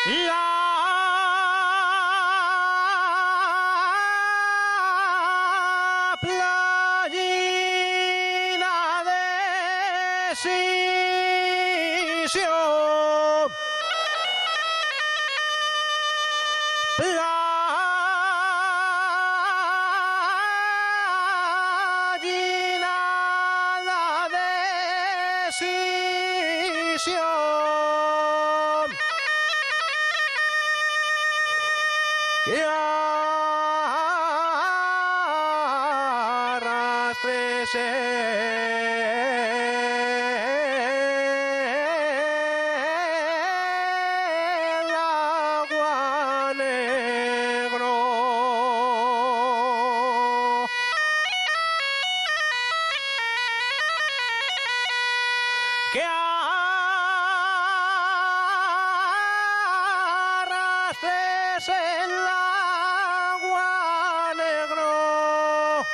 La playina de Sisio. Playina de Sisio. Que arrastres el agua negro. Que arrastres el agua negro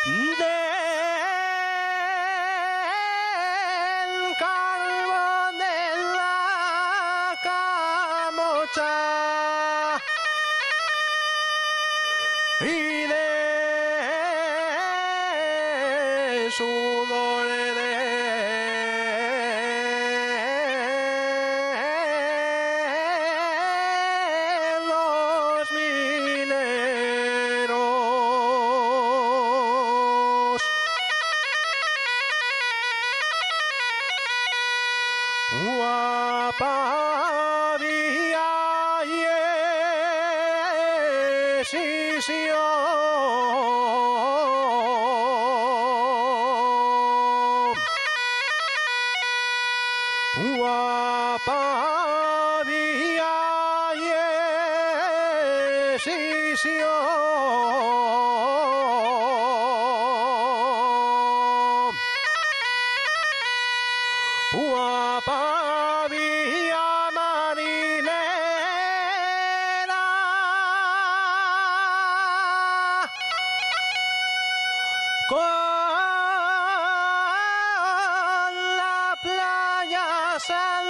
del carbón de la camocha y de sudor de los mineros. Guapa vía Sisio. Guapa vía Sisio. Guapa vía marinera. Con la playa sal